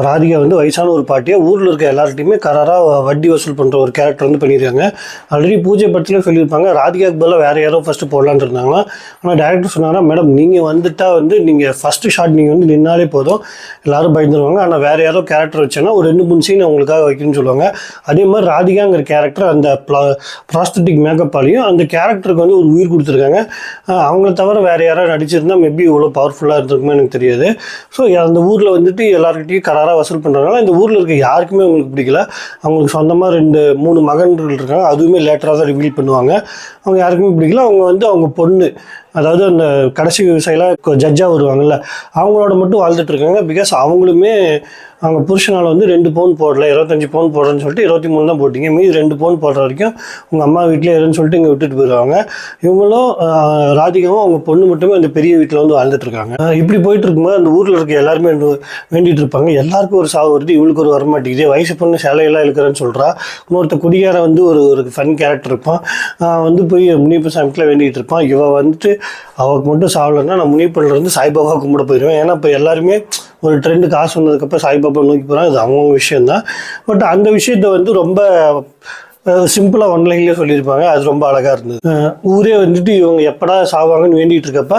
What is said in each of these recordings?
ராதிகா வந்து வயசான ஒரு பாட்டியை ஊரில் இருக்க எல்லார்ட்டையுமே கராராக வட்டி வசூல் பண்ணுற ஒரு கேரக்டர் வந்து பண்ணியிருக்காங்க. ஆல்ரெடி பூஜை படத்துலேயும் சொல்லியிருப்பாங்க, ராதிகாவுக்கு பதிலாக வேறு யாரோ ஃபஸ்ட்டு போடலான்னு இருந்தாங்களா. ஆனால் டேரக்டர் சொன்னாங்கன்னா, மேடம் நீங்கள் வந்துட்டால் வந்து நீங்கள் ஃபஸ்ட்டு ஷாட் நீங்கள் வந்து நின்னாலே போதும், எல்லோரும் பயந்துருவாங்க. ஆனால் வேறு யாரோ கேரக்டர் வச்சோன்னா ஒரு 2-3 சீன் அவங்களுக்காக வைக்கணும்னு சொல்லுவாங்க. அதே மாதிரி ராதிகாங்கிற கேரக்டர் அந்த ப்ராஸ்தட்டிக் மேக்கப்பாலையும் அந்த கேரக்டருக்கு வந்து ஒரு உயிர் கொடுத்துருக்காங்க. அவங்கள தவிர வேறு யாராவது நடிச்சிருந்தால் மேபி இவ்வளோ பவர்ஃபுல்லாக இருந்திருக்குமே எனக்கு தெரியாது. ஸோ அந்த ஊரில் வந்துட்டு எல்லாருக்கிட்டையும் கராராக வசூல் பண்ணுறதுனால இந்த ஊரில் இருக்க யாருக்குமே அவங்களுக்கு பிடிக்கல. அவங்களுக்கு சொந்தமாக 2-3 மகன்கள் இருக்காங்க, அதுவுமே லேட்டராக தான் ரிவீல் பண்ணுவாங்க. அவங்க யாருக்குமே பிடிக்கல. அவங்க வந்து அவங்க பொண்ணு, அதாவது அந்த கடைசி விவசாயிலாம் ஜட்ஜாக வருவாங்கள்ல, அவங்களோட மட்டும் வாழ்ந்துட்டு இருக்காங்க. பிகாஸ் அவங்களுமே அவங்க புருஷனால் வந்து 2 பவுன் போடல, 25 பவுன் போடுறேன்னு சொல்லிட்டு 23 தான் போட்டிங்க, மீதி 2 பவுன் போடுற வரைக்கும் உங்கள் அம்மா வீட்டிலே இருன்னு சொல்லிட்டு இங்கே விட்டுட்டு போயிடுவாங்க. இவங்களும் ராதிகாவும் அவங்க பொண்ணு மட்டுமே அந்த பெரிய வீட்டில் வந்து வாழ்ந்துட்டு இருக்காங்க. இப்படி போயிட்டு இருக்கும்போது அந்த ஊரில் இருக்க எல்லாருமே வேண்டிகிட்டு இருப்பாங்க. எல்லாருக்கும் ஒரு சாவு வருது, இவளுக்கு ஒரு வரமாட்டேங்குது, வயசு பொண்ணு சேலையெல்லாம் இழுக்கிறேன்னு சொல்கிறா. இன்னொருத்த குடியார வந்து ஒரு ஃபன் கேரக்டர் இருப்பான், வந்து போய் முனியப்ப சாமிக்குலாம் வேண்டிகிட்டு இருப்பான். இவள் வந்துட்டு அவளுக்கு மட்டும் சாவலைன்னா நான் முனியப்பனில் இருந்து சாய்பாபா கும்பிட போயிடுவேன். ஏன்னா இப்போ எல்லாருமே ஒரு ட்ரெண்டு காசு வந்ததுக்கப்புறம் சாய்பாபா நோக்கி போகிறாங்க, இது அவங்க விஷயந்தான். பட் அந்த விஷயத்த வந்து ரொம்ப சிம்பிளாக ஒன்லைன்லேயே சொல்லியிருப்பாங்க, அது ரொம்ப அழகாக இருந்தது. ஊரே வந்துட்டு இவங்க எப்படா சாவாங்கன்னு வேண்டிகிட்டு இருக்கப்ப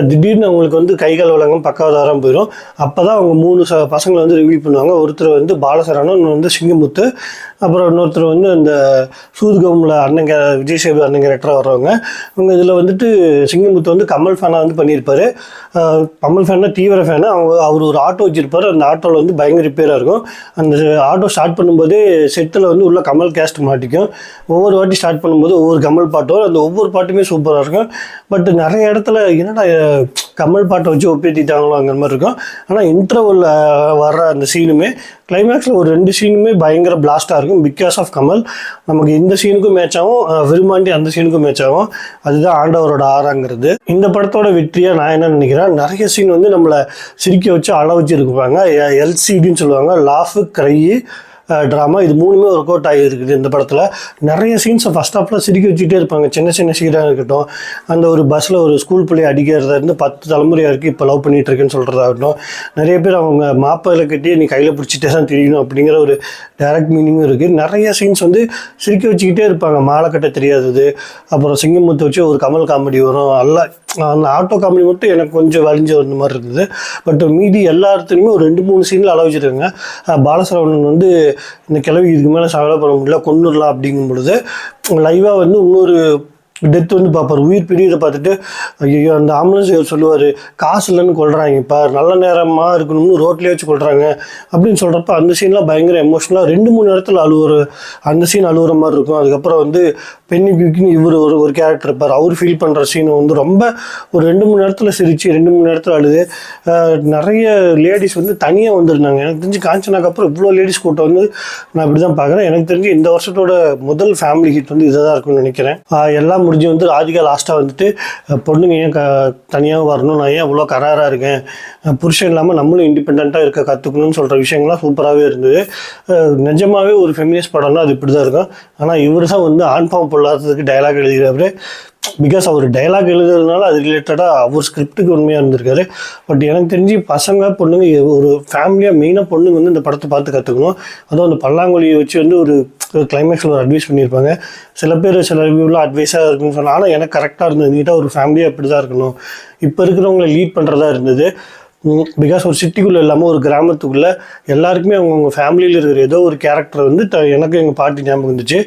திடீர்னு அவங்களுக்கு வந்து கைகால் வழங்கம் பக்காவதாரம் போயிடும். அப்போ தான் அவங்க 3 பசங்களை வந்து ரிவீல் பண்ணுவாங்க. ஒருத்தர் வந்து பாலசரவணன், இன்னொன்று வந்து சிங்கமுத்து, அப்புறம் இன்னொருத்தர் வந்து அந்த சூதுகமில் அண்ணன் விஜய் சேது அண்ணன் கேரக்டராக வர்றவங்க. அவங்க இதில் வந்துட்டு சிங்கமுத்து வந்து கமல் ஃபேனாக வந்து பண்ணியிருப்பார். கமல் ஃபேன்னா தீவிர ஃபேனு. அவர் ஒரு ஆட்டோ வச்சுருப்பார். அந்த ஆட்டோவில் வந்து பயங்கர ரிப்பேராக இருக்கும். அந்த ஆட்டோ ஸ்டார்ட் பண்ணும்போதே செட்டில் வந்து உள்ள கமல் கேஸ்ட் மாட்டிக்கும். ஒவ்வொரு வாட்டி ஸ்டார்ட் பண்ணும்போது ஒவ்வொரு கமல் பாட்டு வரும். அந்த ஒவ்வொரு பாட்டுமே சூப்பராக இருக்கும். பட் நிறைய இடத்துல என்னடா கமல் பாட்டை வச்சு ஒப்பேற்றிட்டாங்களோ அங்கே மாதிரி இருக்கும். ஆனால் இன்டர்வலில் வர்ற அந்த சீனுமே கிளைமேக்ஸில் ஒரு 2 சீனுமே பயங்கர பிளாஸ்டாக இருக்கும். Because of Kamal. நமக்கு இந்த சீனுக்கும் மேட்ச் ஆகும், விரும்பாண்டி அந்த சீனுக்கும் மேட்ச் ஆகும். அதுதான் ஆண்டவரோட ஆறாங்கிறது. இந்த படத்தோட வெற்றியாக நான் என்ன நினைக்கிறேன், நிறைய சீன் வந்து நம்மளை சிரிக்க வச்சு அழ வச்சு இருப்பாங்க. LCDன்னு சொல்லுவாங்க, லாஃபு க்ரை ட்ராமா. இது 3மே ஒர்க் அவுட் ஆகியிருக்குது இந்த படத்தில். நிறைய சீன்ஸை ஃபஸ்ட் ஹாஃபில் சிரிக்க வச்சுட்டே இருப்பாங்க. சின்ன சின்ன சீனாக இருக்கட்டும், அந்த ஒரு பஸ்ஸில் ஒரு ஸ்கூல் பிள்ளையை அடிக்கிறதா இருந்து 10 தலைமுறையாக இருக்குது இப்போ லவ் பண்ணிகிட்டு இருக்கேன்னு சொல்கிறதாகட்டும். நிறைய பேர் அவங்க மாப்பிள்ளையில் கட்டி நீ கையில் பிடிச்சிட்டே தான் தெரியணும் அப்படிங்கிற ஒரு டைரக்ட் மீனிங்கும் இருக்குது. நிறைய சீன்ஸ் வந்து சிரிக்க வச்சுக்கிட்டே இருப்பாங்க. மாலை கட்ட தெரியாதது, அப்புறம் சிங்கமுத்து வச்சு ஒரு கமல் காமெடி வரும். எல்லாம் அந்த ஆட்டோ காமெடி மட்டும் எனக்கு கொஞ்சம் வலிஞ்சு வந்த மாதிரி இருந்தது. பட் மீதி எல்லா இடத்துலையுமே ஒரு 2-3 சீனில் அளவு வச்சுருக்காங்க. பாலசரவணன் வந்து இந்த கிழவி இதுக்கு மேலே சாவலை பண்ண முடியல, கொன்னுடலாம் அப்படிங்கும் பொழுது லைவாக வந்து இன்னொரு டெத் வந்து பார்ப்பார். உயிர் பிரியிற பார்த்துட்டு ஐயோ அந்த ஆம்புலன்ஸ் சொல்லுவார், காசு இல்லைன்னு கொள்கிறாங்க, இப்போ நல்ல நேரமாக இருக்கணும்னு ரோட்லேயே வச்சு கொள்கிறாங்க அப்படின்னு சொல்கிறப்ப அந்த சீன்லாம் பயங்கர எமோஷனலாக 2-3 இடத்துல அந்த சீன் அழுகுற மாதிரி இருக்கும். அதுக்கப்புறம் வந்து பென்னி பியூக்கின்னு இவர் ஒரு கேரக்டர் இருப்பார், அவர் ஃபீல் பண்ணுற சீன் வந்து ரொம்ப ஒரு 2-3 இடத்துல சிரிச்சு 2-3 இடத்துல அழுது. நிறைய லேடிஸ் வந்து தனியாக வந்திருந்தாங்க. எனக்கு தெரிஞ்சு காஞ்சனாக்கு அப்புறம் இவ்வளோ லேடிஸ் கூட்டம் வந்து நான் இப்படி தான் பார்க்குறேன். எனக்கு தெரிஞ்சு இந்த வருஷத்தோட முதல் ஃபேமிலி ஹிட் வந்து இதை தான் இருக்குன்னு நினைக்கிறேன். எல்லாம் முடிஞ்சு வந்து ராதிகா லாஸ்ட்டாக வந்துட்டு பொண்ணுங்க ஏன் தனியாக வரணும், நான் ஏன் அவ்வளோ கராராக இருக்கேன், புருஷன் இல்லாமல் நம்மளும் இண்டிபெண்ட்டாக இருக்க கற்றுக்கணும்னு சொல்கிற விஷயங்கள்லாம் சூப்பராகவே இருந்தது. நிஜமாகவே ஒரு ஃபெமினிஸ்ட் படம்னா அது இப்படி தான் இருக்கும். ஆனால் இவர் தான் வந்து ஆண் பாவம் பொல்லாததுக்கு டைலாக் எழுதுகிறவர். பிகாஸ் அவர் டைலாக் எழுதுறதுனால அது ரிலேட்டடாக அவர் ஸ்கிரிப்டுக்கு உண்மையாக இருந்திருக்காரு. பட் எனக்கு தெரிஞ்சு பசங்க பொண்ணுங்க ஒரு ஃபேமிலியாக மெயினாக பொண்ணுங்க வந்து இந்த படத்தை பார்த்து கற்றுக்கணும். அதுவும் அந்த பல்லாங்குழியை வச்சு வந்து ஒரு கிளைமேக்ஸில் ஒரு அட்வைஸ் பண்ணியிருப்பாங்க. சில பேர் சில ரிவ்யூவில் அட்வைஸாக இருக்குன்னு சொன்னால், ஆனால் எனக்கு கரெக்டாக இருந்தது. நீட்டாக ஒரு ஃபேமிலியாக இப்படி தான் இருக்கணும், இப்போ இருக்கிறவங்களை லீட் பண்ணுறதா இருந்தது. பிகாஸ் ஒரு சிட்டிக்குள்ளே இல்லாமல் ஒரு கிராமத்துக்குள்ளே எல்லாருக்குமே அவங்கவுங்க ஃபேமிலியில் இருக்கிற ஏதோ ஒரு கேரக்டர் வந்து எனக்கு எங்கள் பாட்டி ஞாபகம் இருந்துச்சு.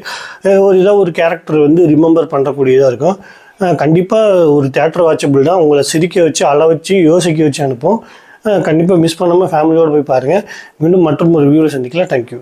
ஏதோ ஒரு கேரக்டர் வந்து ரிமெம்பர் பண்ணுறக்கூடியதாக இருக்கும். கண்டிப்பாக ஒரு தியேட்டர் வாட்சபிள் தான். உங்களை சிரிக்க வச்சு அழ வச்சு யோசிக்க வச்சு அனுப்போம். கண்டிப்பாக மிஸ் பண்ணாமல் ஃபேமிலியோடு போய் பாருங்கள். மீண்டும் மற்றும் ஒரு ரிவ்யூவில் சந்திக்கலாம். தேங்க்யூ.